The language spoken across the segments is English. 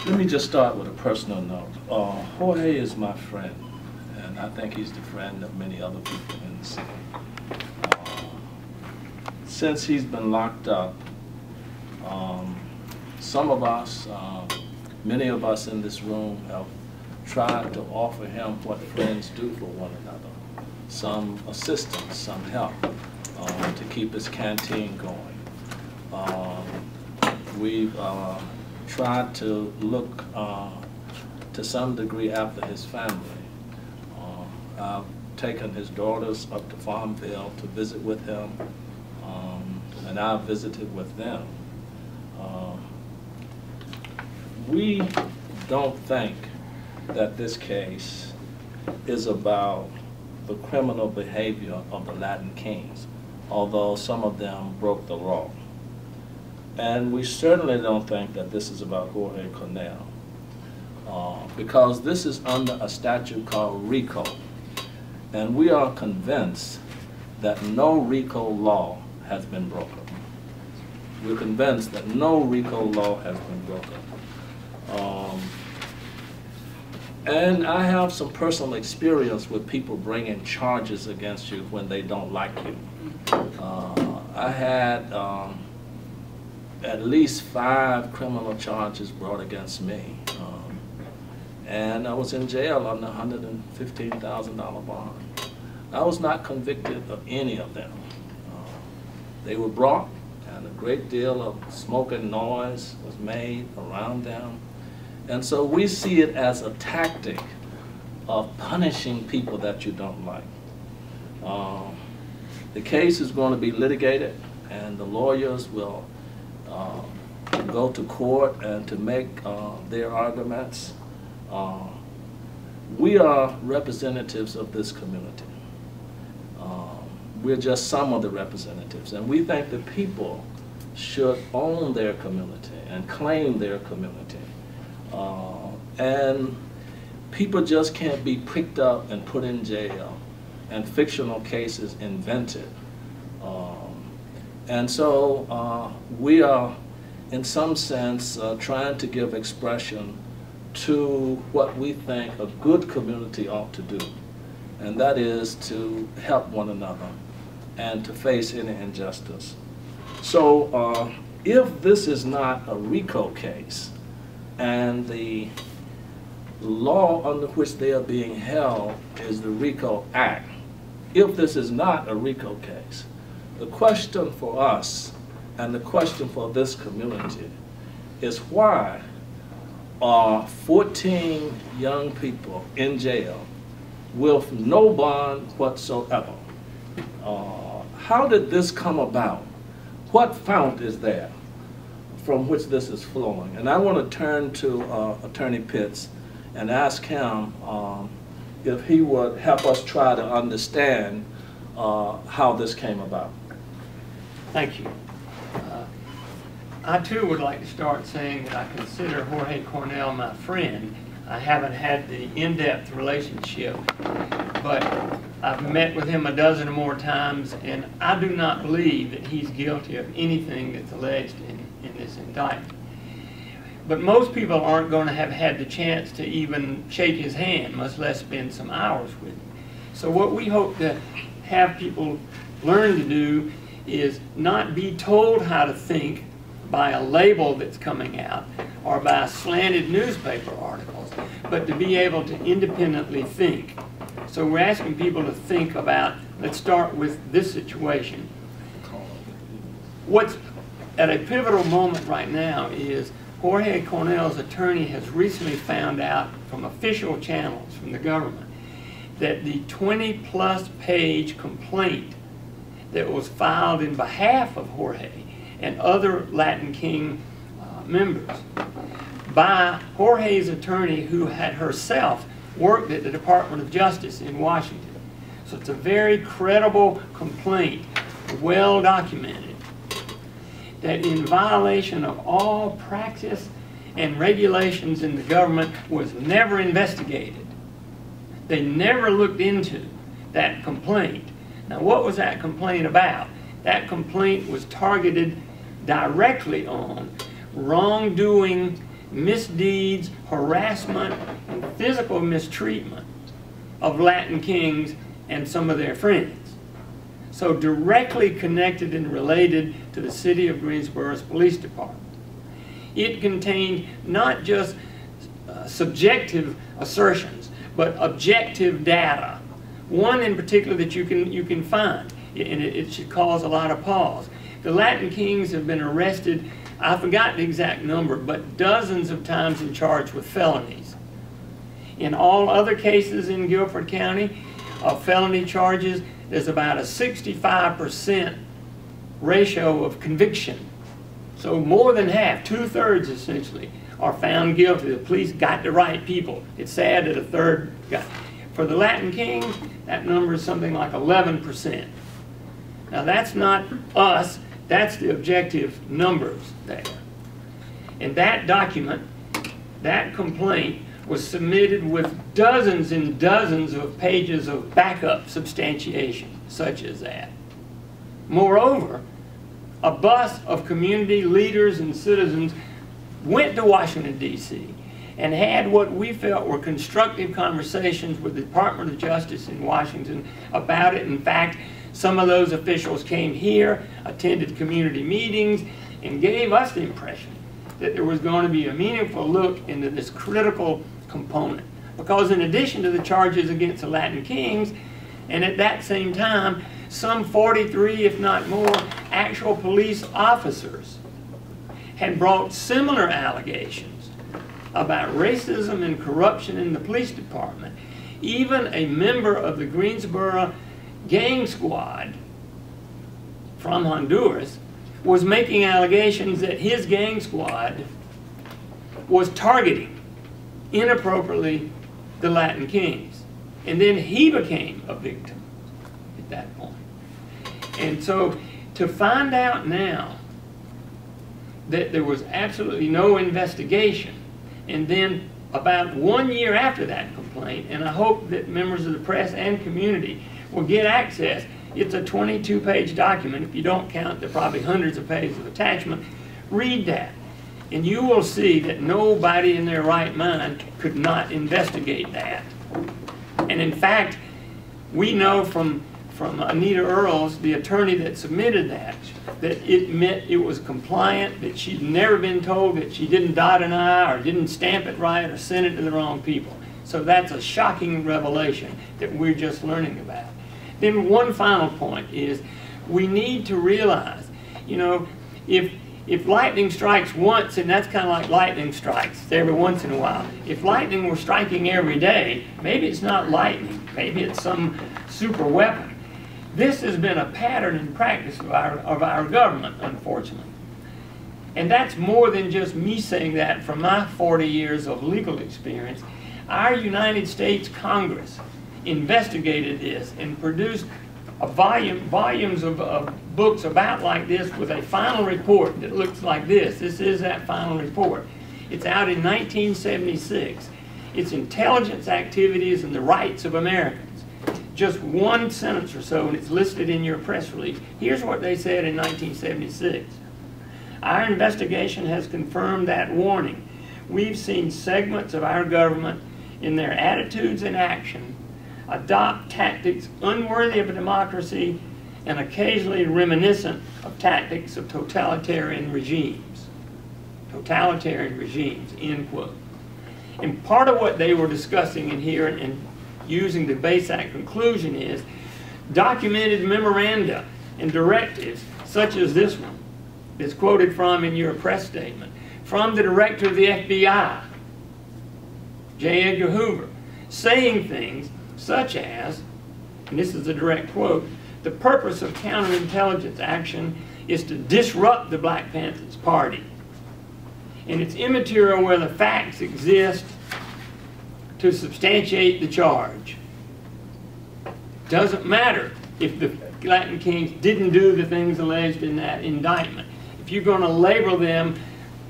Let me just start with a personal note. Jorge is my friend, and I think he's the friend of many other people in the city. Since he's been locked up, some of us, many of us in this room have tried to offer him what friends do for one another. Some assistance, some help to keep his canteen going. We've tried to look to some degree after his family. I've taken his daughters up to Farmville to visit with him, and I've visited with them. We don't think that this case is about the criminal behavior of the Latin Kings, although some of them broke the law. And we certainly don't think that this is about Jorge Cornell, because this is under a statute called RICO. And we are convinced that no RICO law has been broken. We're convinced that no RICO law has been broken. And I have some personal experience with people bringing charges against you when they don't like you. I had at least 5 criminal charges brought against me. And I was in jail on a $115,000 bond. I was not convicted of any of them. They were brought, and a great deal of smoke and noise was made around them. And so we see it as a tactic of punishing people that you don't like. The case is going to be litigated, and the lawyers will go to court and to make their arguments. We are representatives of this community. We're just some of the representatives, and we think the people should own their community and claim their community. And people just can't be picked up and put in jail and fictional cases invented. And so we are, in some sense, trying to give expression to what we think a good community ought to do, and that is to help one another and to face any injustice. So if this is not a RICO case, and the law under which they are being held is the RICO Act, if this is not a RICO case, the question for us and the question for this community is, why are 14 young people in jail with no bond whatsoever? How did this come about? What fount is there from which this is flowing? And I want to turn to Attorney Pitts and ask him if he would help us try to understand how this came about. Thank you. I too would like to start saying that I consider Jorge Cornell my friend. I haven't had the in-depth relationship, but I've met with him a dozen or more times, and I do not believe that he's guilty of anything that's alleged in this indictment. But most people aren't going to have had the chance to even shake his hand, much less spend some hours with him. So what we hope to have people learn to do is not be told how to think by a label that's coming out or by slanted newspaper articles, but to be able to independently think. So we're asking people to think about, let's start with this situation. What's at a pivotal moment right now is Jorge Cornell's attorney has recently found out from official channels from the government that the 20+ page complaint that was filed in behalf of Jorge and other Latin King members by Jorge's attorney, who had herself worked at the Department of Justice in Washington. So it's a very credible complaint, well documented, that in violation of all practice and regulations in the government was never investigated. They never looked into that complaint. Now, what was that complaint about? That complaint was targeted directly on wrongdoing misdeeds, harassment, and physical mistreatment of Latin kings and some of their friends. So directly connected and related to the city of Greensboro's police department. It contained not just subjective assertions, but objective data. One in particular that you can find, and it should cause a lot of pause. The Latin kings have been arrested, I forgot the exact number, but dozens of times and charged with felonies. In all other cases in Guilford County of felony charges, there's about a 65% ratio of conviction. So more than half, 2/3 essentially, are found guilty. The police got the right people. It's sad that a third got. For the Latin kings, that number is something like 11%. Now that's not us, that's the objective numbers there. And that document, that complaint, was submitted with dozens and dozens of pages of backup substantiation, such as that. Moreover, a bus of community leaders and citizens went to Washington, D.C. and had what we felt were constructive conversations with the Department of Justice in Washington about it. In fact, some of those officials came here, attended community meetings, and gave us the impression that there was going to be a meaningful look into this critical component. Because in addition to the charges against the Latin kings, and at that same time, some 43, if not more, actual police officers had brought similar allegations about racism and corruption in the police department. Even a member of the Greensboro gang squad from Honduras was making allegations that his gang squad was targeting inappropriately the Latin kings. And then he became a victim at that point. And so to find out now that there was absolutely no investigation, and then about 1 year after that complaint, and I hope that members of the press and community will get access. It's a 22-page document. If you don't count the probably hundreds of pages of attachment, read that. And you will see that nobody in their right mind could not investigate that. And in fact, we know from Anita Earls, the attorney that submitted that it meant it was compliant, that she'd never been told that she didn't dot an I or didn't stamp it right or send it to the wrong people. So that's a shocking revelation that we're just learning about. Then one final point is we need to realize, you know, if lightning strikes once, and that's kind of like lightning strikes every once in a while. If lightning were striking every day, maybe it's not lightning, maybe it's some super weapon. This has been a pattern in practice of our government, unfortunately. And that's more than just me saying that from my 40 years of legal experience. Our United States Congress investigated this and produced volumes of books about like this with a final report that looks like this. This is that final report. It's out in 1976. It's Intelligence Activities and the Rights of Americans. Just one sentence or so, and it's listed in your press release. Here's what they said in 1976. Our investigation has confirmed that warning. We've seen segments of our government in their attitudes and action adopt tactics unworthy of a democracy and occasionally reminiscent of tactics of totalitarian regimes. Totalitarian regimes, end quote. And part of what they were discussing in here and using to base that conclusion is documented memoranda and directives such as this one that's quoted from in your press statement from the director of the FBI, J. Edgar Hoover, saying things such as, and this is a direct quote, the purpose of counterintelligence action is to disrupt the Black Panthers Party. And it's immaterial where the facts exist to substantiate the charge. Doesn't matter if the Latin kings didn't do the things alleged in that indictment. If you're going to label them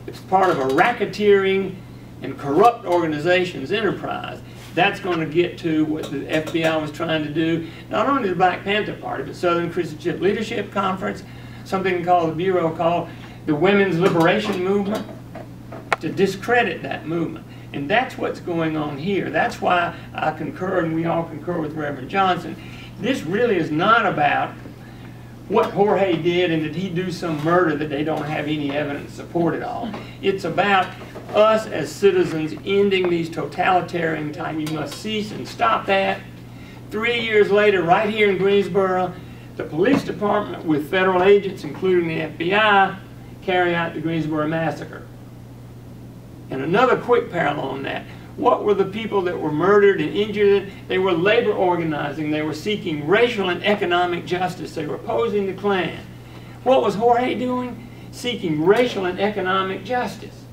as part of a racketeering and corrupt organization's enterprise, that's going to get to what the FBI was trying to do, not only the Black Panther Party, but Southern Christian Leadership Conference, something called the Bureau called the Women's Liberation Movement, to discredit that movement. And that's what's going on here. That's why I concur, and we all concur with Reverend Johnson. This really is not about what Jorge did and did he do some murder that they don't have any evidence to support at all. It's about us as citizens ending these totalitarian times. You must cease and stop that. 3 years later, right here in Greensboro, the police department with federal agents, including the FBI, carry out the Greensboro massacre. And another quick parallel on that. What were the people that were murdered and injured? They were labor organizing. They were seeking racial and economic justice. They were opposing the Klan. What was Jorge doing? Seeking racial and economic justice.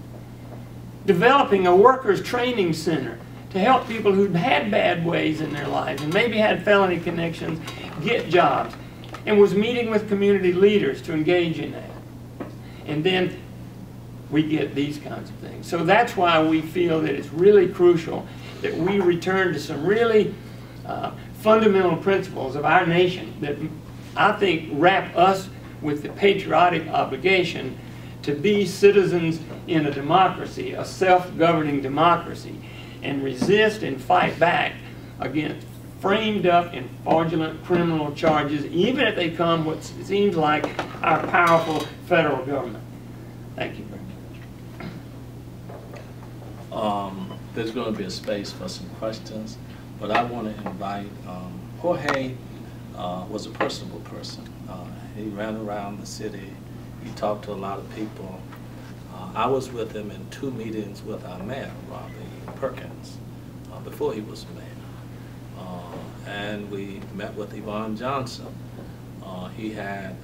Developing a workers' training center to help people who'd had bad ways in their lives and maybe had felony connections get jobs. And was meeting with community leaders to engage in that. And then we get these kinds of things. So that's why we feel that it's really crucial that we return to some really fundamental principles of our nation that I think wrap us with the patriotic obligation to be citizens in a democracy, a self-governing democracy, and resist and fight back against framed up and fraudulent criminal charges, even if they come what seems like our powerful federal government. Thank you very much. There's going to be a space for some questions, but I want to invite, Jorge was a personable person. He ran around the city. He talked to a lot of people. I was with him in 2 meetings with our mayor, Robbie Perkins, before he was mayor. And we met with Yvonne Johnson. He had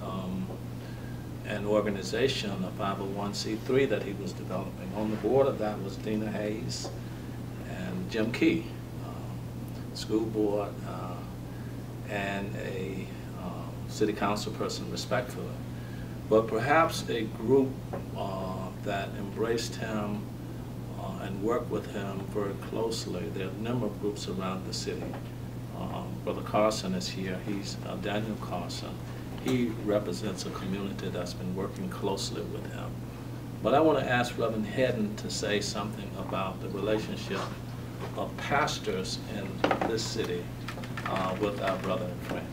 an organization, a 501c3 that he was developing. On the board of that was Dina Hayes and Jim Key, school board, and a city council person, respectfully. But perhaps a group that embraced him and worked with him very closely. There are a number of groups around the city. Brother Carson is here. He's Daniel Carson. He represents a community that's been working closely with him. But I want to ask Reverend Hedden to say something about the relationship of pastors in this city with our brother and friend.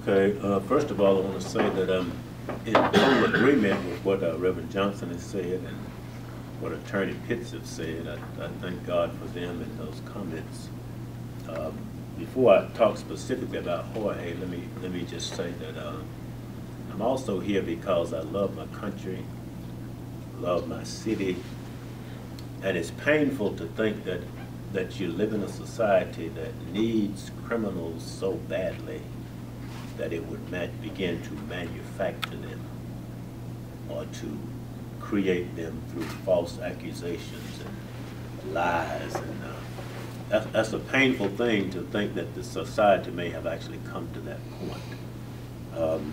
Okay, first of all, I want to say that I'm in total agreement with what Reverend Johnson has said and what Attorney Pitts has said. I thank God for them and those comments. Before I talk specifically about Jorge, let me just say that I'm also here because I love my country, love my city, and it's painful to think that you live in a society that needs criminals so badly that it would begin to manufacture them or to create them through false accusations and lies. And that's a painful thing to think that the society may have actually come to that point.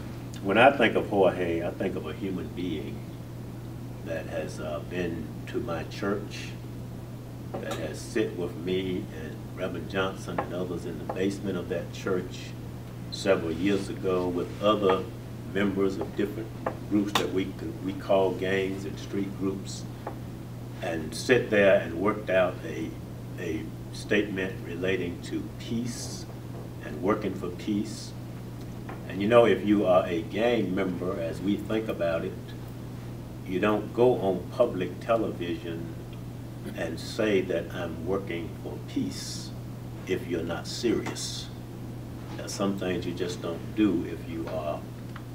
When I think of Jorge, I think of a human being that has been to my church, that has sit with me and Reverend Johnson and others in the basement of that church several years ago with other members of different groups that we call gangs and street groups, and sit there and worked out a statement relating to peace and working for peace. And you know, if you are a gang member, as we think about it, you don't go on public television and say that I'm working for peace if you're not serious. There's some things you just don't do if you are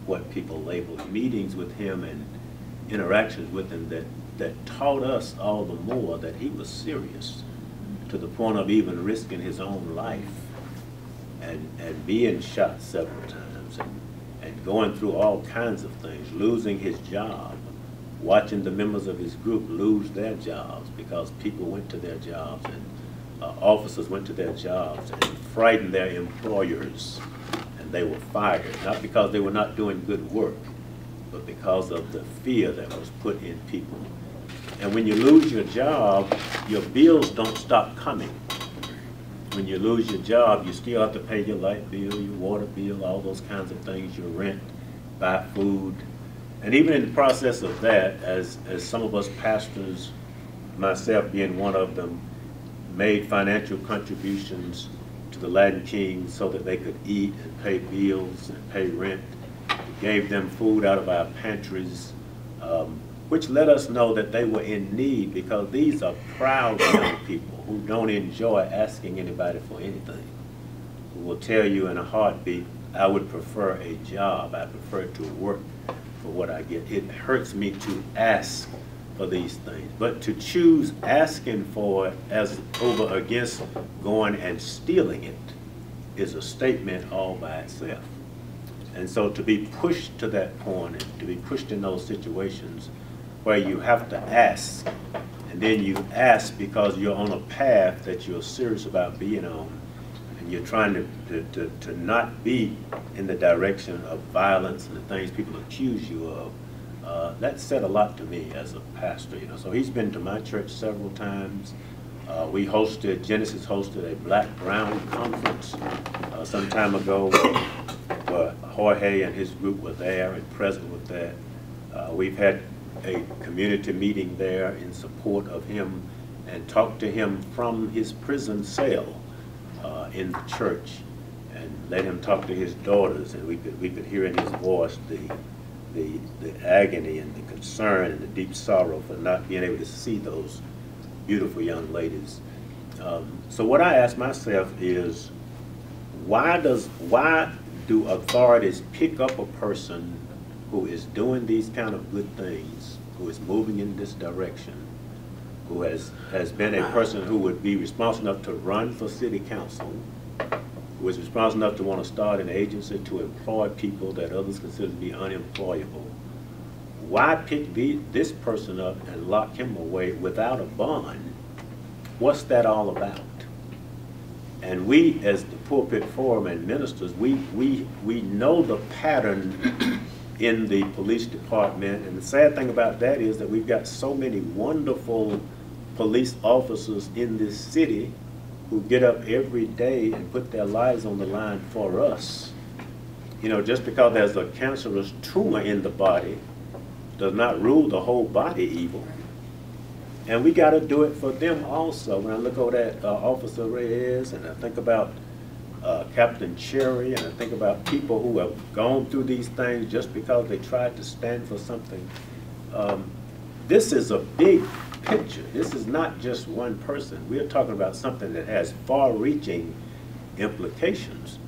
what people label meetings with him and interactions with him that taught us all the more that he was serious, to the point of even risking his own life and being shot several times and going through all kinds of things, losing his job, watching the members of his group lose their jobs because people went to their jobs and officers went to their jobs and frightened their employers, and they were fired, not because they were not doing good work, but because of the fear that was put in people. And when you lose your job, your bills don't stop coming. When you lose your job, you still have to pay your light bill, your water bill, all those kinds of things, your rent, buy food. And even in the process of that, as some of us pastors, myself being one of them, made financial contributions to the Latin Kings so that they could eat and pay bills and pay rent. We gave them food out of our pantries, which let us know that they were in need, because these are proud young people who don't enjoy asking anybody for anything, who will tell you in a heartbeat, I would prefer a job, I prefer to work for what I get. It hurts me to ask for these things, but to choose asking for it as over against going and stealing it is a statement all by itself. And so to be pushed to that point, and to be pushed in those situations where you have to ask, and then you ask because you're on a path that you're serious about being on, and you're trying to not be in the direction of violence and the things people accuse you of, that said a lot to me as a pastor, you know. So he's been to my church several times. Genesis hosted a Black-Brown conference some time ago where Jorge and his group were there and present with that. We've had a community meeting there in support of him and talked to him from his prison cell in the church, and let him talk to his daughters, and we could hear in his voice the agony and the concern and the deep sorrow for not being able to see those beautiful young ladies. So what I ask myself is, why do authorities pick up a person who is doing these kind of good things, who is moving in this direction, who has been a person who would be responsible enough to run for city council, who is responsible enough to want to start an agency to employ people that others consider to be unemployable? Why pick this person up and lock him away without a bond? What's that all about? And we, as the pulpit forum and ministers, we know the pattern in the police department, and the sad thing about that is that we've got so many wonderful police officers in this city who get up every day and put their lives on the line for us. You know, just because there's a cancerous tumor in the body does not rule the whole body evil. And we got to do it for them also. When I look over at Officer Reyes, and I think about Captain Cherry, and I think about people who have gone through these things just because they tried to stand for something. This is a big picture. This is not just one person. We are talking about something that has far-reaching implications.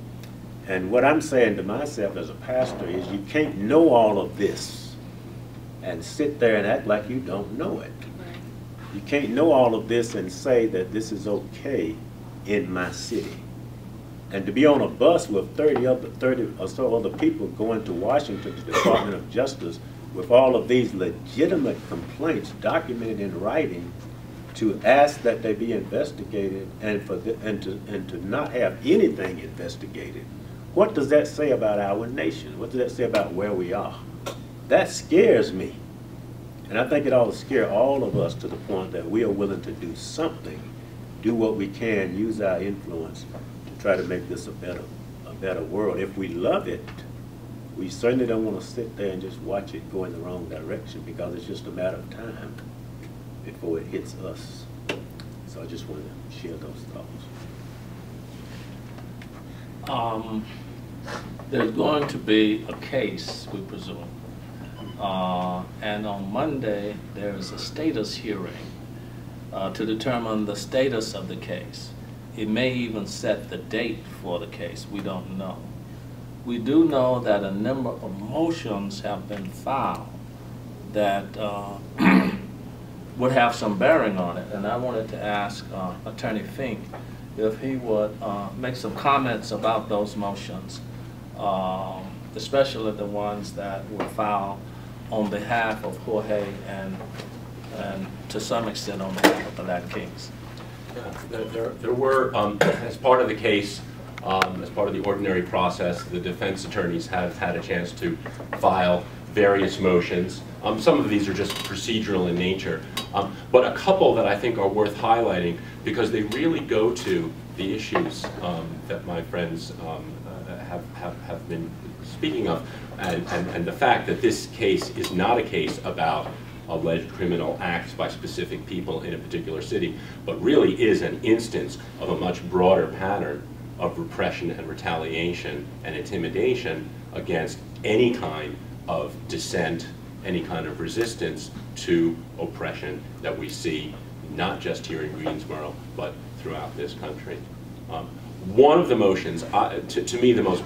And what I'm saying to myself as a pastor is, you can't know all of this and sit there and act like you don't know it. You can't know all of this and say that this is okay in my city. And to be on a bus with 30 or so other people going to Washington, to the Department of Justice, with all of these legitimate complaints documented in writing, to ask that they be investigated and to not have anything investigated, what does that say about our nation? What does that say about where we are? That scares me. And I think it ought to scare all of us to the point that we are willing to do something, do what we can, use our influence to try to make this a better world. If we love it, we certainly don't want to sit there and just watch it go in the wrong direction, because it's just a matter of time before it hits us. So I just wanted to share those thoughts. There's going to be a case, we presume. And on Monday, there is a status hearing to determine the status of the case. It may even set the date for the case. We don't know. We do know that a number of motions have been filed that would have some bearing on it. And I wanted to ask Attorney Fink if he would make some comments about those motions, especially the ones that were filed on behalf of Jorge and to some extent on behalf of the Latin Kings. There were, as part of the case, as part of the ordinary process, the defense attorneys have had a chance to file various motions. Some of these are just procedural in nature, but a couple that I think are worth highlighting because they really go to the issues that my friends have been speaking of, and the fact that this case is not a case about alleged criminal acts by specific people in a particular city, but really is an instance of a much broader pattern of repression and retaliation and intimidation against any kind of dissent, any kind of resistance to oppression that we see not just here in Greensboro, but throughout this country. One of the motions, to me, the most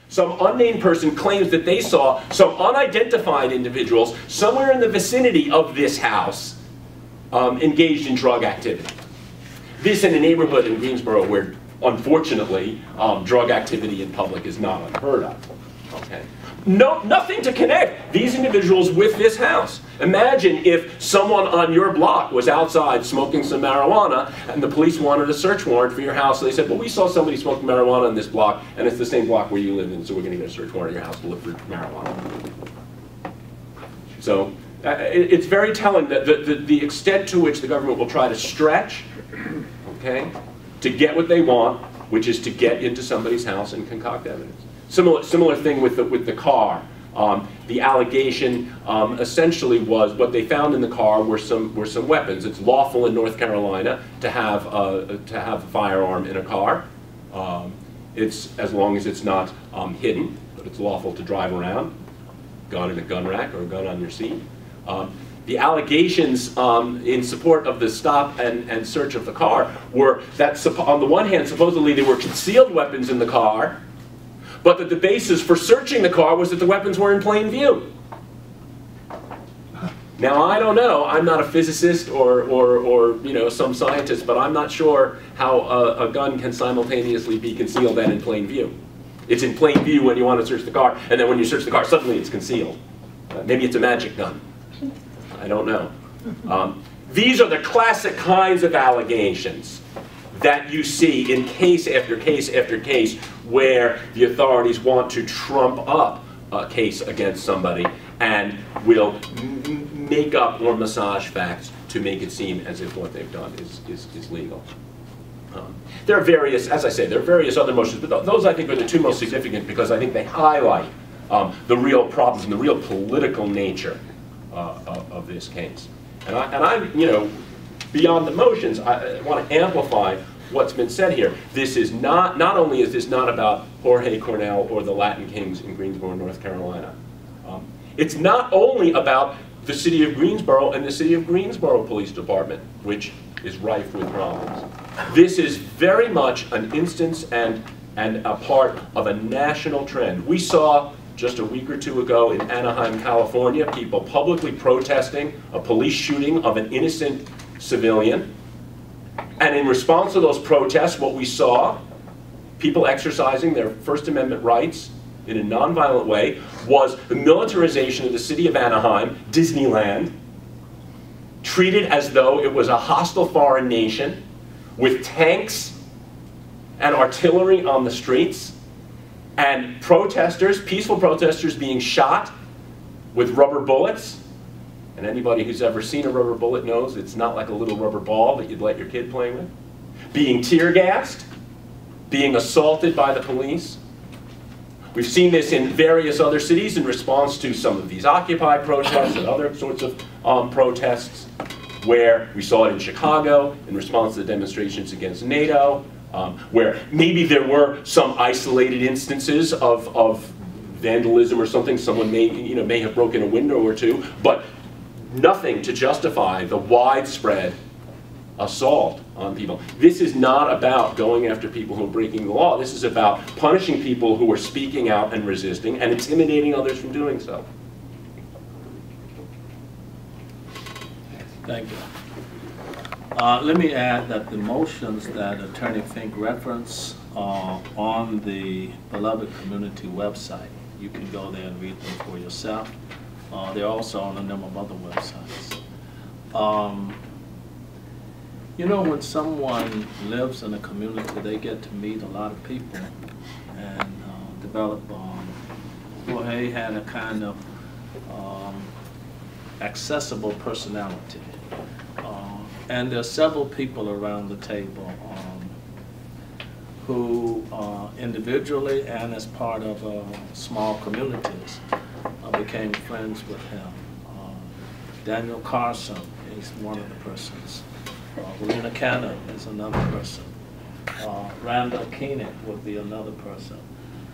Some unnamed person claims that they saw some unidentified individuals somewhere in the vicinity of this house engaged in drug activity. This in a neighborhood in Greensboro where, unfortunately, drug activity in public is not unheard of. Okay. No, nothing to connect these individuals with this house. Imagine if someone on your block was outside smoking some marijuana and the police wanted a search warrant for your house. So they said, well, we saw somebody smoking marijuana on this block and it's the same block where you live in, so we're going to get a search warrant at your house to look for marijuana. So it's very telling that the extent to which the government will try to stretch, okay, to get what they want, which is to get into somebody's house and concoct evidence. Similar thing with the car. The allegation essentially was what they found in the car were some weapons. It's lawful in North Carolina to have a firearm in a car. It's as long as it's not hidden, but it's lawful to drive around, gun in a gun rack or a gun on your seat. The allegations in support of the stop and search of the car were that on the one hand, supposedly there were concealed weapons in the car, but that the basis for searching the car was that the weapons were in plain view. Now, I don't know. I'm not a physicist or you know, some scientist, but I'm not sure how a gun can simultaneously be concealed and in plain view. It's in plain view when you want to search the car, and then when you search the car, suddenly it's concealed. Maybe it's a magic gun. I don't know. These are the classic kinds of allegations that you see in case after case after case where the authorities want to trump up a case against somebody and will make up or massage facts to make it seem as if what they've done is legal. There are various, as I say, there are various other motions, but those I think are the two most significant because I think they highlight the real problems and the real political nature of this case. And I'm, you know, beyond the motions, I want to amplify what's been said here. This is not only is this not about Jorge Cornell or the Latin Kings in Greensboro, North Carolina. It's not only about the city of Greensboro and the city of Greensboro Police Department, which is rife with problems. This is very much an instance and a part of a national trend. We saw just a week or two ago in Anaheim, California, people publicly protesting a police shooting of an innocent civilian. And in response to those protests, what we saw, people exercising their First Amendment rights in a nonviolent way, was the militarization of the city of Anaheim, Disneyland, treated as though it was a hostile foreign nation with tanks and artillery on the streets, and protesters, peaceful protesters, being shot with rubber bullets. And anybody who's ever seen a rubber bullet knows it's not like a little rubber ball that you'd let your kid play with. Being tear gassed, being assaulted by the police. We've seen this in various other cities in response to some of these Occupy protests and other sorts of protests, where we saw it in Chicago in response to the demonstrations against NATO, where maybe there were some isolated instances of vandalism or something. Someone may have broken a window or two, but nothing to justify the widespread assault on people. This is not about going after people who are breaking the law. This is about punishing people who are speaking out and resisting and intimidating others from doing so. Thank you. Let me add that the motions that Attorney Fink referenced are on the Beloved Community website. You can go there and read them for yourself. They're also on a number of other websites. You know, when someone lives in a community, they get to meet a lot of people and develop. Jorge had a kind of accessible personality. And there are several people around the table who individually and as part of small communities became friends with him. Daniel Carson is one of the persons. Lena Cannon is another person. Randall Koenig would be another person.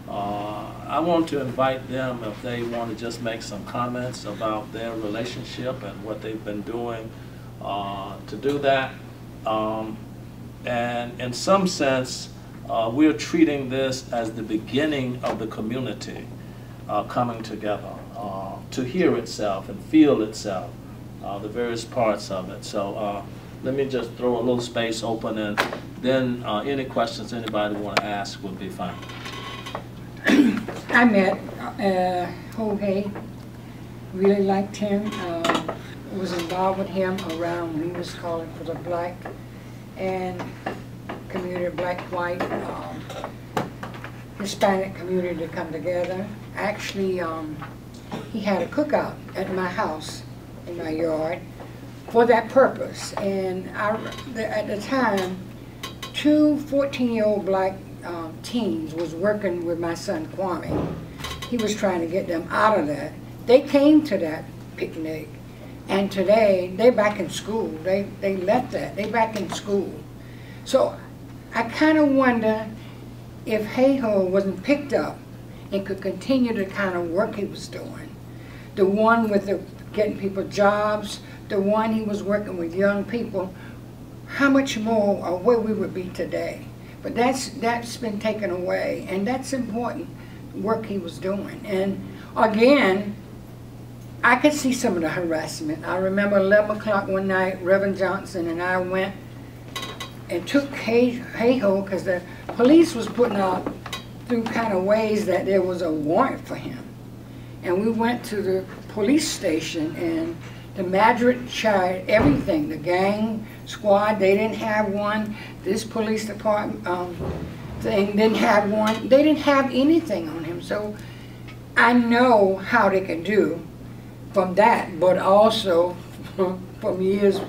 I want to invite them if they want to just make some comments about their relationship and what they've been doing to do that. And in some sense, we're treating this as the beginning of the community coming together to hear itself and feel itself, the various parts of it. So let me just throw a little space open, and then any questions anybody want to ask would be fine. I met Jorge, really liked him, was involved with him around when he was calling for the black and community, black, white, Hispanic community to come together. Actually, he had a cookout at my house, in my yard, for that purpose. And at the time, 2 14-year-old black teens was working with my son Kwame. He was trying to get them out of that. They came to that picnic, and today they're back in school. They left that. They're back in school. So I kind of wonder if Hayho wasn't picked up and could continue the kind of work he was doing. The one with the getting people jobs, the one he was working with young people, how much more or where we would be today. But that's been taken away, and that's important work he was doing. And again, I could see some of the harassment. I remember 11 o'clock one night, Reverend Johnson and I went and took Hayho because the police was putting out through kind of ways that there was a warrant for him. And we went to the police station, and the magistrate tried everything. The gang squad, they didn't have one. This police department thing didn't have one. They didn't have anything on him. So I know how they can do from that, but also from years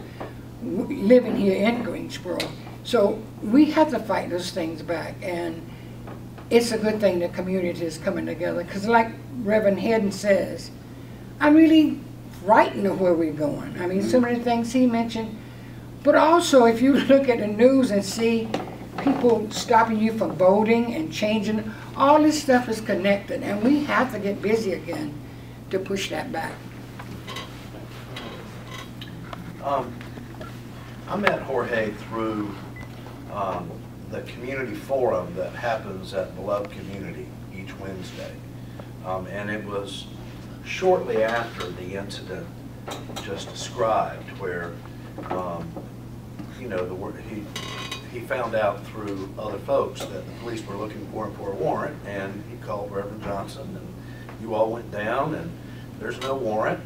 living here in Greensboro. So we have to fight those things back, and it's a good thing the community is coming together, because like Reverend Hedden says, I'm really frightened of where we're going. I mean, some of the things he mentioned, but also if you look at the news and see people stopping you from voting and changing, all this stuff is connected, and we have to get busy again to push that back. I met Jorge through the community forum that happens at Beloved Community each Wednesday. And it was shortly after the incident just described, where you know, he found out through other folks that the police were looking for him for a warrant, and he called Reverend Johnson, and you all went down, and there's no warrant.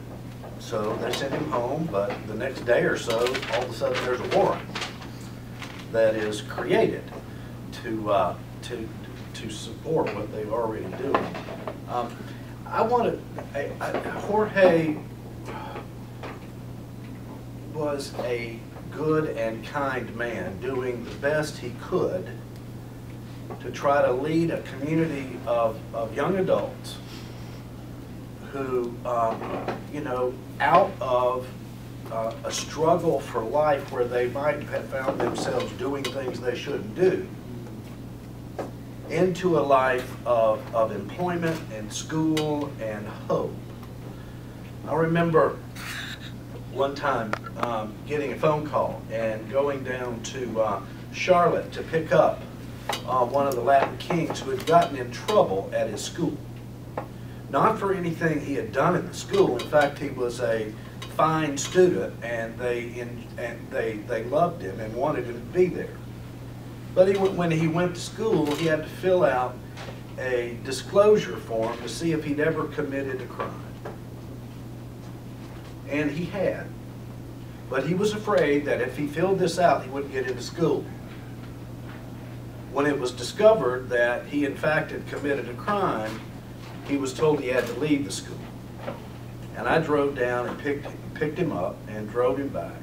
So they sent him home, but the next day or so, all of a sudden there's a warrant that is created to support what they're already doing. Jorge was a good and kind man, doing the best he could to try to lead a community of young adults who, you know, out of a struggle for life where they might have found themselves doing things they shouldn't do, into a life of employment and school and hope. I remember one time getting a phone call and going down to Charlotte to pick up one of the Latin Kings who had gotten in trouble at his school. Not for anything he had done in the school. In fact, he was a fine student, and they loved him and wanted him to be there. But when he went to school, he had to fill out a disclosure form to see if he'd ever committed a crime. And he had. But he was afraid that if he filled this out, he wouldn't get into school. When it was discovered that he in fact had committed a crime, he was told he had to leave the school. And I drove down and picked him up and drove him back,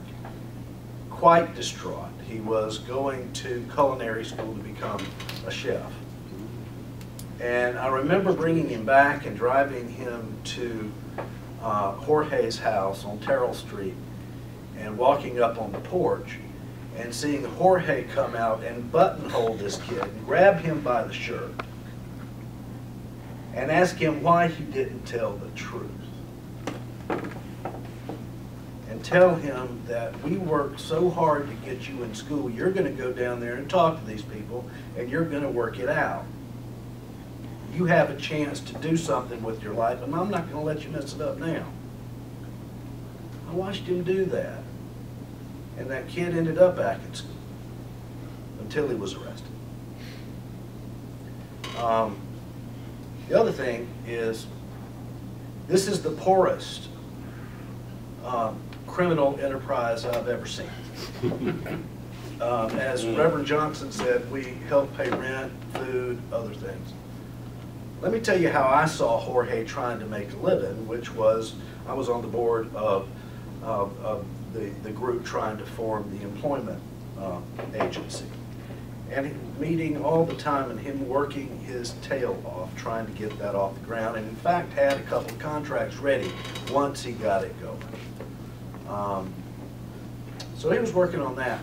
quite distraught. He was going to culinary school to become a chef. And I remember bringing him back and driving him to Jorge's house on Terrell Street and walking up on the porch and seeing Jorge come out and buttonhole this kid and grab him by the shirt and ask him why he didn't tell the truth. And and tell him that we worked so hard to get you in school, you're going to go down there and talk to these people, and you're going to work it out. You have a chance to do something with your life, and I'm not going to let you mess it up now. I watched him do that, and that kid ended up back in school until he was arrested. The other thing is, this is the poorest criminal enterprise I've ever seen. As Reverend Johnson said, we help pay rent, food, other things. Let me tell you how I saw Jorge trying to make a living, which was, I was on the board of the group trying to form the employment agency. And meeting all the time and him working his tail off trying to get that off the ground, and in fact had a couple of contracts ready once he got it going. So he was working on that.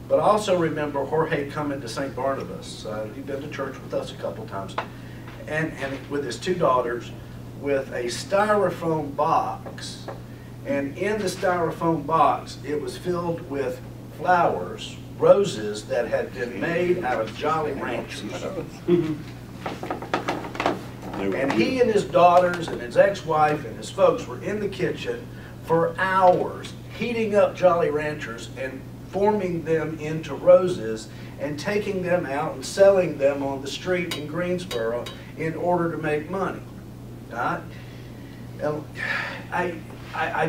But I also remember Jorge coming to St. Barnabas. He'd been to church with us a couple of times. And with his two daughters with a styrofoam box. And in the styrofoam box, it was filled with flowers, roses that had been made out of Jolly Ranchers. And he and his daughters and his ex-wife and his folks were in the kitchen for hours heating up Jolly Ranchers and forming them into roses and taking them out and selling them on the street in Greensboro in order to make money. I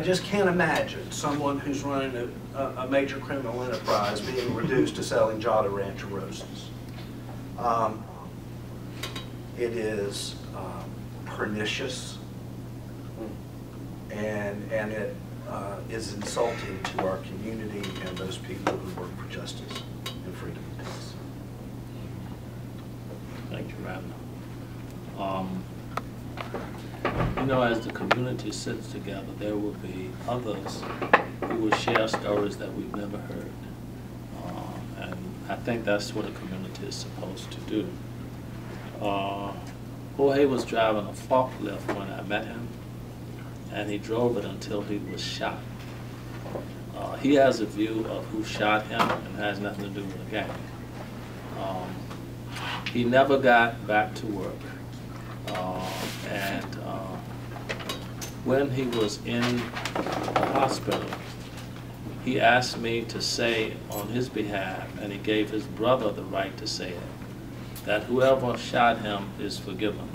just can't imagine someone who's running a major criminal enterprise being reduced to selling Jolly Rancher roses. It is pernicious, and it is insulting to our community and those people who work for justice and freedom and peace. Thank you, Rabbi. You know, as the community sits together, there will be others who will share stories that we've never heard. And I think that's what a community is supposed to do. Jorge was driving a forklift when I met him, and he drove it until he was shot. He has a view of who shot him and has nothing to do with the gang. He never got back to work. When he was in the hospital, he asked me to say on his behalf, and he gave his brother the right to say it, that whoever shot him is forgiven,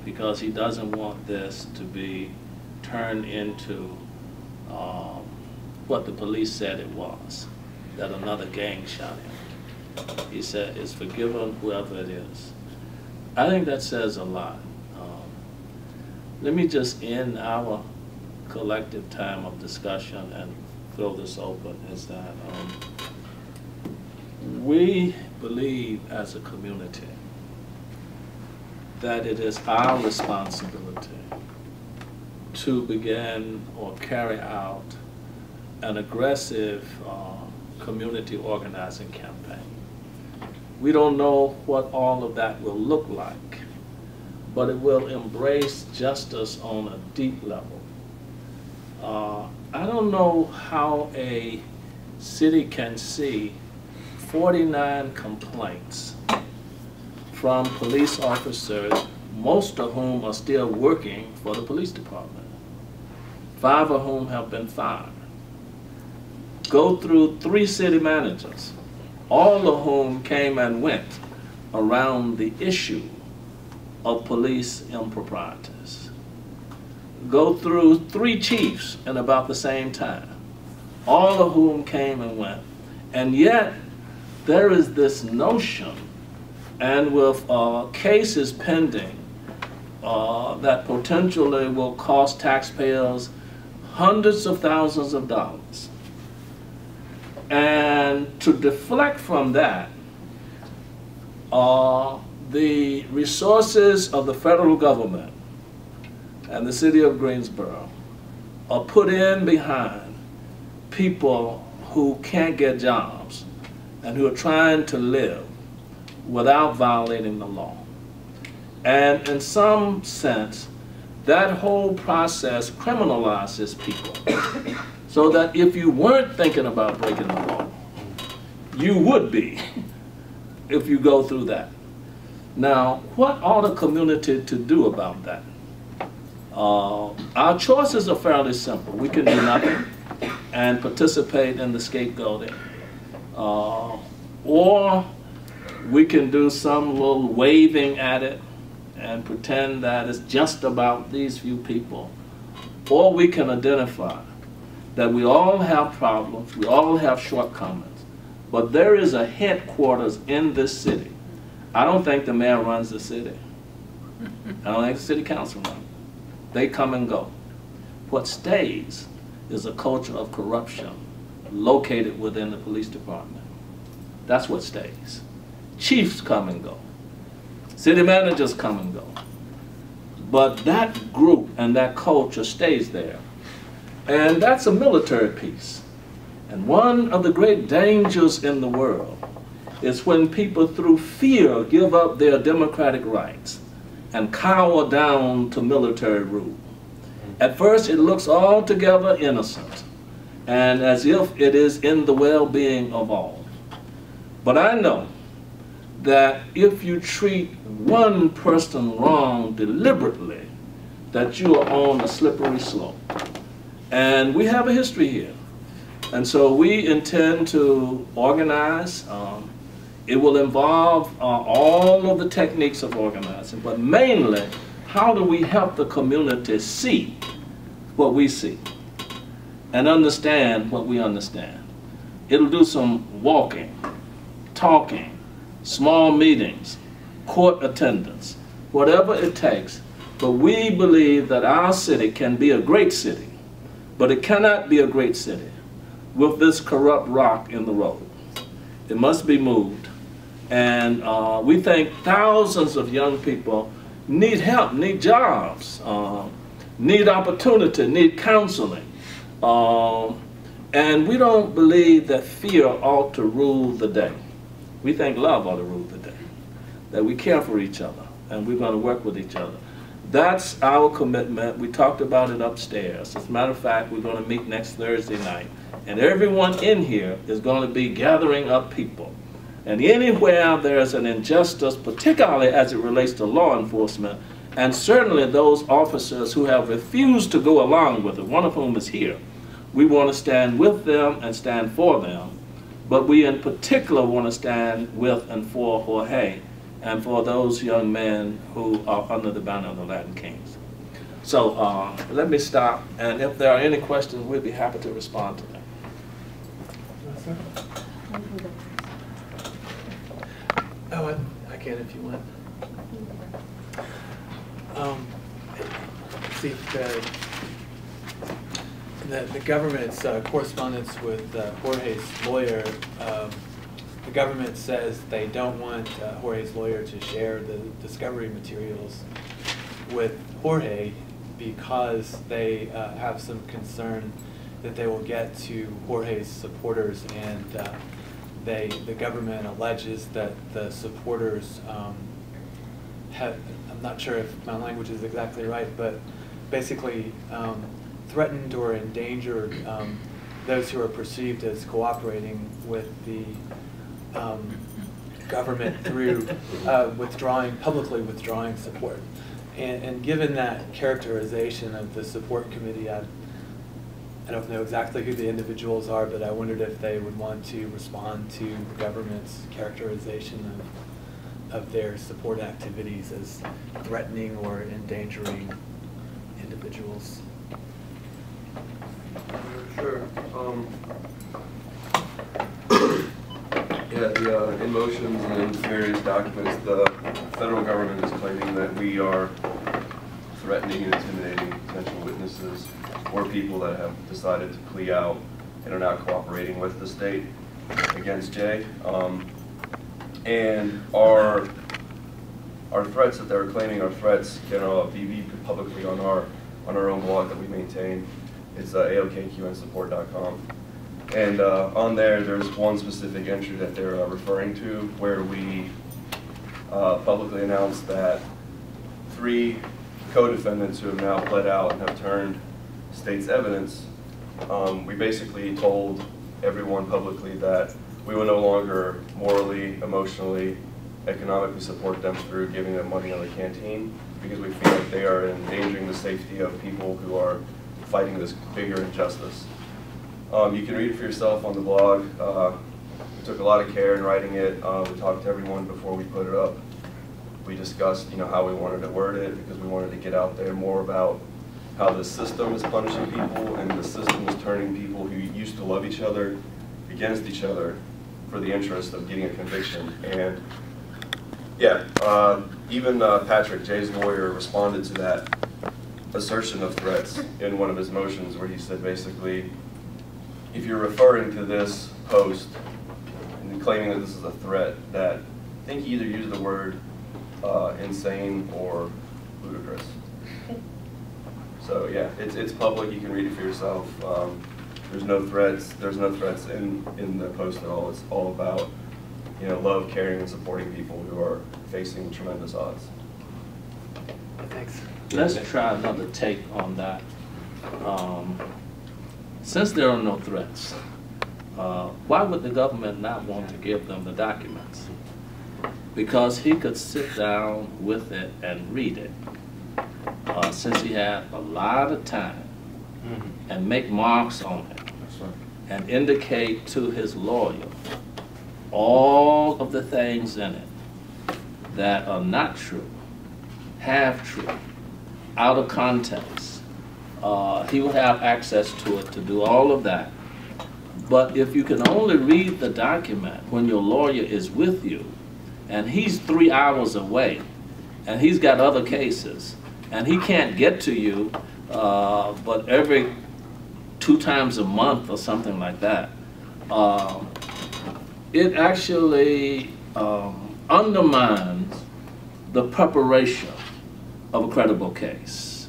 because he doesn't want this to be turned into what the police said it was, that another gang shot him. He said, it's forgiven whoever it is. I think that says a lot. Let me just end our collective time of discussion and throw this open, is that we believe as a community that it is our responsibility to begin or carry out an aggressive community organizing campaign. We don't know what all of that will look like, but it will embrace justice on a deep level. I don't know how a city can see 49 complaints from police officers, most of whom are still working for the police department, 5 of whom have been fired. Go through 3 city managers, all of whom came and went around the issue of police improprieties. Go through 3 chiefs in about the same time, all of whom came and went. And yet, there is this notion, and with cases pending that potentially will cost taxpayers hundreds of thousands of dollars. And to deflect from that, the resources of the federal government and the city of Greensboro are put in behind people who can't get jobs and who are trying to live without violating the law. And in some sense, that whole process criminalizes people. so that if you weren't thinking about breaking the law, you would be if you go through that. Now, what ought a community to do about that? Our choices are fairly simple. We can do nothing and participate in the scapegoating, or we can do some little waving at it and pretend that it's just about these few people. Or we can identify that we all have problems, we all have shortcomings, but there is a headquarters in this city. I don't think the mayor runs the city. I don't think the city council runs. They come and go. What stays is a culture of corruption located within the police department. That's what stays. Chiefs come and go. City managers come and go. But that group and that culture stays there. And that's a military piece. And one of the great dangers in the world is when people through fear give up their democratic rights and cower down to military rule. At first it looks altogether innocent and as if it is in the well-being of all. But I know that if you treat one person wrong deliberately, that you are on a slippery slope. And we have a history here. And so we intend to organize. It will involve all of the techniques of organizing, but mainly, how do we help the community see what we see and understand what we understand? It'll do some walking, talking, small meetings, court attendance, whatever it takes. But we believe that our city can be a great city, but it cannot be a great city with this corrupt rock in the road. It must be moved. And we think thousands of young people need help, need jobs, need opportunity, need counseling. And we don't believe that fear ought to rule the day. We think love ought to rule the day, that we care for each other, and we're going to work with each other. That's our commitment. We talked about it upstairs. As a matter of fact, we're going to meet next Thursday night. And everyone in here is going to be gathering up people. And anywhere there's an injustice, particularly as it relates to law enforcement, and certainly those officers who have refused to go along with it, one of whom is here, we want to stand with them and stand for them. But we in particular want to stand with and for Jorge and for those young men who are under the banner of the Latin Kings. So let me stop, and if there are any questions, we'd be happy to respond to them. Oh, I can if you want. See, the government's correspondence with Jorge's lawyer, the government says they don't want Jorge's lawyer to share the discovery materials with Jorge because they have some concern that they will get to Jorge's supporters, and the government alleges that the supporters have, I'm not sure if my language is exactly right, but basically threatened or endangered those who are perceived as cooperating with the government through publicly withdrawing support. And given that characterization of the support committee, I don't know exactly who the individuals are, but I wondered if they would want to respond to the government's characterization of their support activities as threatening or endangering individuals. Sure. Yeah, in motions and in various documents, the federal government is claiming that we are threatening and intimidating potential witnesses or people that have decided to plea out and are not cooperating with the state against Jay. And our threats that they're claiming are threats can be viewed publicly on our own blog that we maintain. It's aokqnsupport.com. And on there's one specific entry that they're referring to where we publicly announced that 3 co-defendants who have now pled out and have turned state's evidence We basically told everyone publicly that we will no longer morally, emotionally, economically support them through giving them money on the canteen, because we feel like they are endangering the safety of people who are fighting this bigger injustice. You can read it for yourself on the blog. We took a lot of care in writing it. We talked to everyone before we put it up. We discussed, how we wanted to word it, because we wanted to get out there more about how the system is punishing people and the system is turning people who used to love each other against each other for the interest of getting a conviction. And yeah, even Patrick, Jay's lawyer, responded to that assertion of threats in one of his motions, where he said basically, if you're referring to this post and claiming that this is a threat, that I think he either used the word insane or ludicrous. So yeah, it's public. You can read it for yourself. There's no threats. There's no threats in the post at all. It's all about love, caring, and supporting people who are facing tremendous odds. Thanks. Let's try another take on that. Since there are no threats, why would the government not want to give them the documents? Because he could sit down with it and read it, since he had a lot of time, and make marks on it, and indicate to his lawyer all of the things in it that are not true, half true, out of context. He would have access to it to do all of that. But if you can only read the document when your lawyer is with you, and he's 3 hours away, and he's got other cases, and he can't get to you but every 2 times a month or something like that, it actually undermines the preparation of a credible case.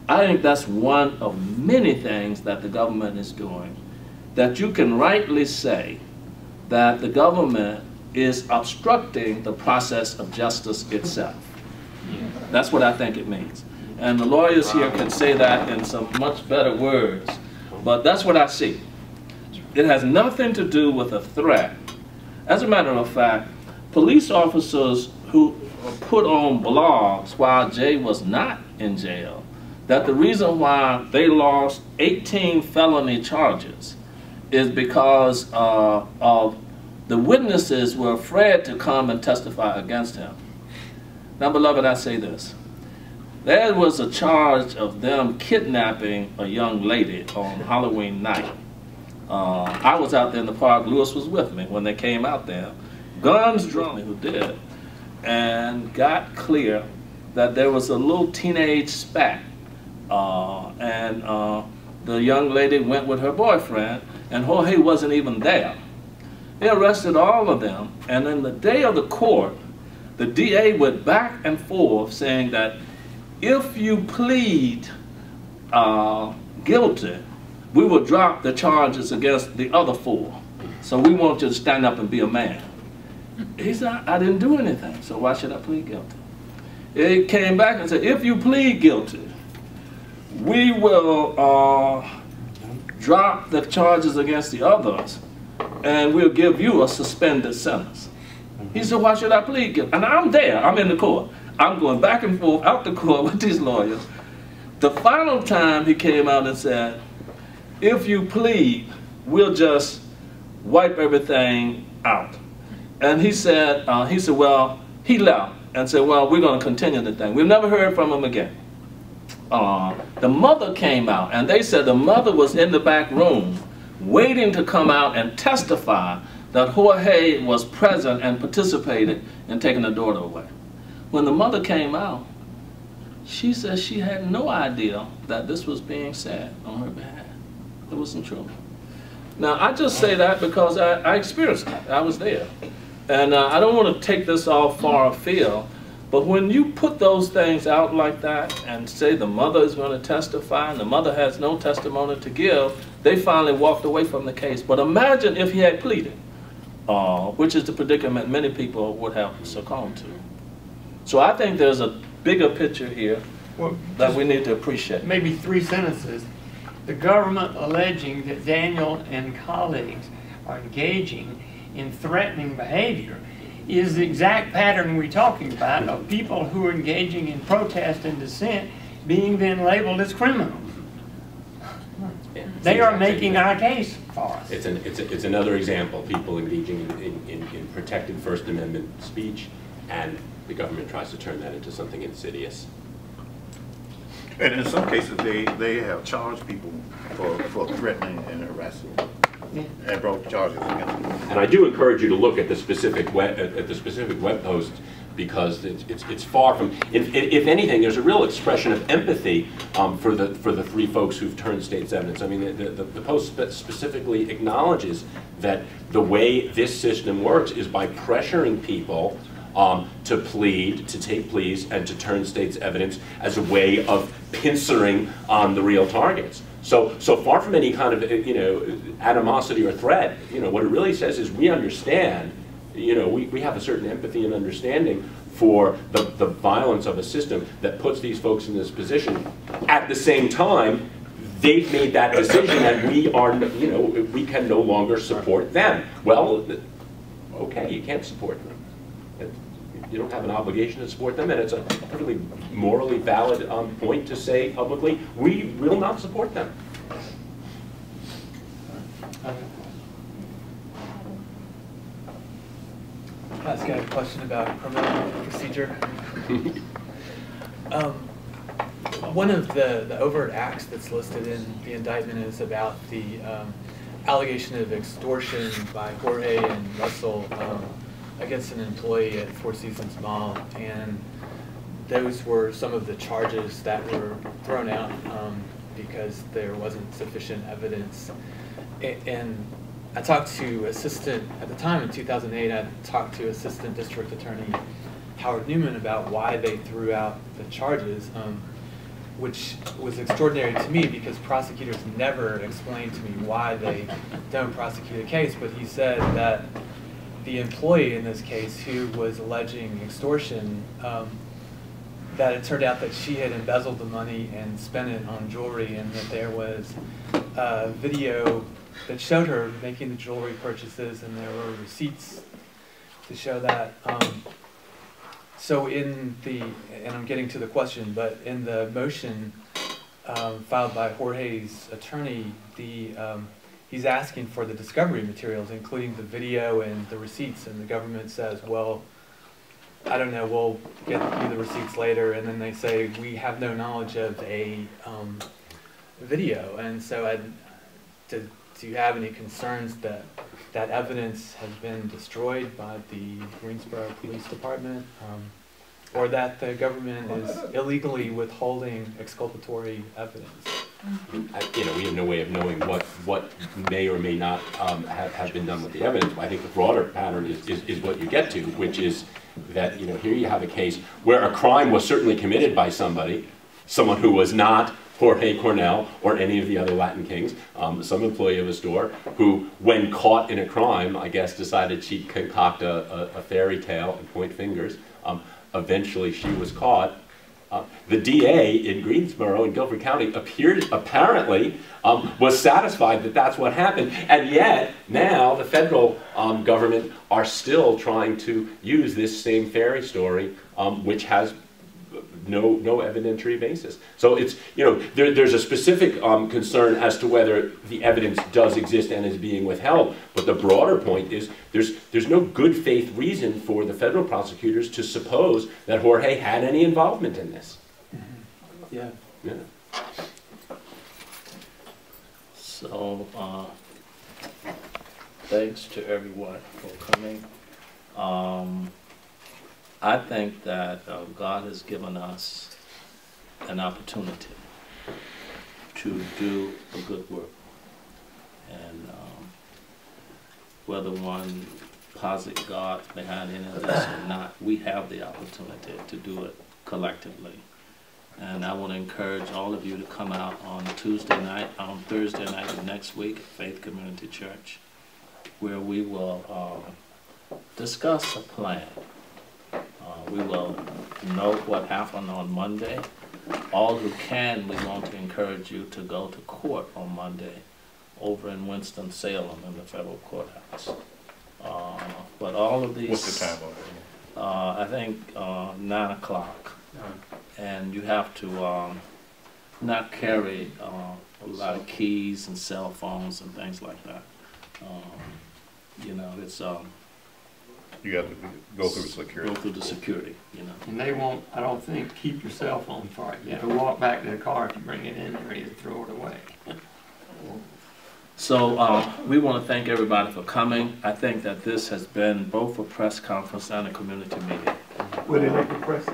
I think that's one of many things that the government is doing, that you can rightly say that the government is obstructing the process of justice itself. That's what I think it means. And the lawyers here can say that in some much better words, but that's what I see. It has nothing to do with a threat. As a matter of fact, police officers who put on blogs while Jay was not in jail, that the reason why they lost 18 felony charges is because of the witnesses were afraid to come and testify against him. Now, beloved, I say this. There was a charge of them kidnapping a young lady on Halloween night. I was out there in the park. Lewis was with me when they came out there. Guns drawn, who did, and got clear that there was a little teenage spat. The young lady went with her boyfriend, and Jorge wasn't even there. They arrested all of them, and in the day of the court, the DA went back and forth saying that if you plead guilty, we will drop the charges against the other 4. So we want you to stand up and be a man. He said, I didn't do anything, so why should I plead guilty? He came back and said, if you plead guilty, we will drop the charges against the others, and we'll give you a suspended sentence. He said, why should I plead guilty? And I'm there, I'm in the court. I'm going back and forth out the court with these lawyers. The final time he came out and said, if you plead, we'll just wipe everything out. And he said, well, he left and said, well, we're going to continue the thing. We've never heard from him again. The mother came out, and they said the mother was in the back room waiting to come out and testify that Jorge was present and participated in taking the daughter away. When the mother came out, she said she had no idea that this was being said on her behalf. It wasn't true. Now, I just say that because I experienced it. I was there. And I don't want to take this all far afield, but when you put those things out like that and say the mother is going to testify and the mother has no testimony to give, they finally walked away from the case. But imagine if he had pleaded, which is the predicament many people would have succumbed to. So I think there's a bigger picture here that we need to appreciate. Maybe 3 sentences. the government alleging that Daniel and colleagues are engaging in threatening behavior is the exact pattern we're talking about of people who are engaging in protest and dissent being then labeled as criminals. They are making our case for us. It's another example, people engaging in protected First Amendment speech, and the government tries to turn that into something insidious. And in some cases, they have charged people for threatening and harassing. Yeah. And brought charges against them. And I do encourage you to look at the specific web post, because it's far from. If anything, there's a real expression of empathy for the three folks who've turned state's evidence. I mean, the post specifically acknowledges that the way this system works is by pressuring people to plead, to take pleas, and to turn state's evidence as a way of pincering on the real targets. So far from any kind of animosity or threat, what it really says is we understand, we have a certain empathy and understanding for the violence of a system that puts these folks in this position. At the same time, they've made that decision, and we can no longer support them. Well, okay, you can't support them. You don't have an obligation to support them, and it's a perfectly morally valid point to say publicly, we will not support them. I've got a question about criminal procedure. One of the overt acts that's listed in the indictment is about the allegation of extortion by Jorge and Russell against an employee at Four Seasons Mall, and those were some of the charges that were thrown out because there wasn't sufficient evidence. And I talked to at the time in 2008, I talked to Assistant District Attorney Howard Newman about why they threw out the charges, which was extraordinary to me because prosecutors never explained to me why they don't prosecute a case. But he said that the employee in this case who was alleging extortion, that it turned out that she had embezzled the money and spent it on jewelry, and that there was a video that showed her making the jewelry purchases, and there were receipts to show that. So and I'm getting to the question, but in the motion filed by Jorge's attorney, he's asking for the discovery materials, including the video and the receipts, and the government says, well, I don't know, we'll get you the receipts later, and then they say, we have no knowledge of a video. And so do you have any concerns that that evidence has been destroyed by the Greensboro Police Department, or that the government is illegally withholding exculpatory evidence? We have no way of knowing what may or may not have been done with the evidence. I think the broader pattern is what you get to, which is that here you have a case where a crime was certainly committed by someone who was not Jorge Cornell or any of the other Latin kings, some employee of a store who, when caught in a crime, I guess decided she'd concoct a fairy tale and point fingers. Eventually she was caught. The DA in Greensboro in Guilford County apparently was satisfied that that's what happened, and yet now the federal government are still trying to use this same fairy story, which has no evidentiary basis. So it's there's a specific concern as to whether the evidence does exist and is being withheld. But the broader point is there's no good faith reason for the federal prosecutors to suppose that Jorge had any involvement in this. Yeah. Yeah. So thanks to everyone for coming. I think that God has given us an opportunity to do a good work. And whether one posits God behind any of this or not, we have the opportunity to do it collectively. And I want to encourage all of you to come out on Thursday night of next week at Faith Community Church, where we will discuss a plan. We will know what happened on Monday, all who can, we want to encourage you to go to court on Monday over in Winston-Salem in the federal courthouse. But all of these... What's the time on it? I think 9 o'clock. And you have to not carry a lot of keys and cell phones and things like that. You know, it's... You have to go through security. Go through the security, you know. And they won't, I don't think, keep your cell phone for it. You have to walk back to the car if you bring it in, they're ready to throw it away. So we want to thank everybody for coming. I think that this has been both a press conference and a community meeting. Would it make a press?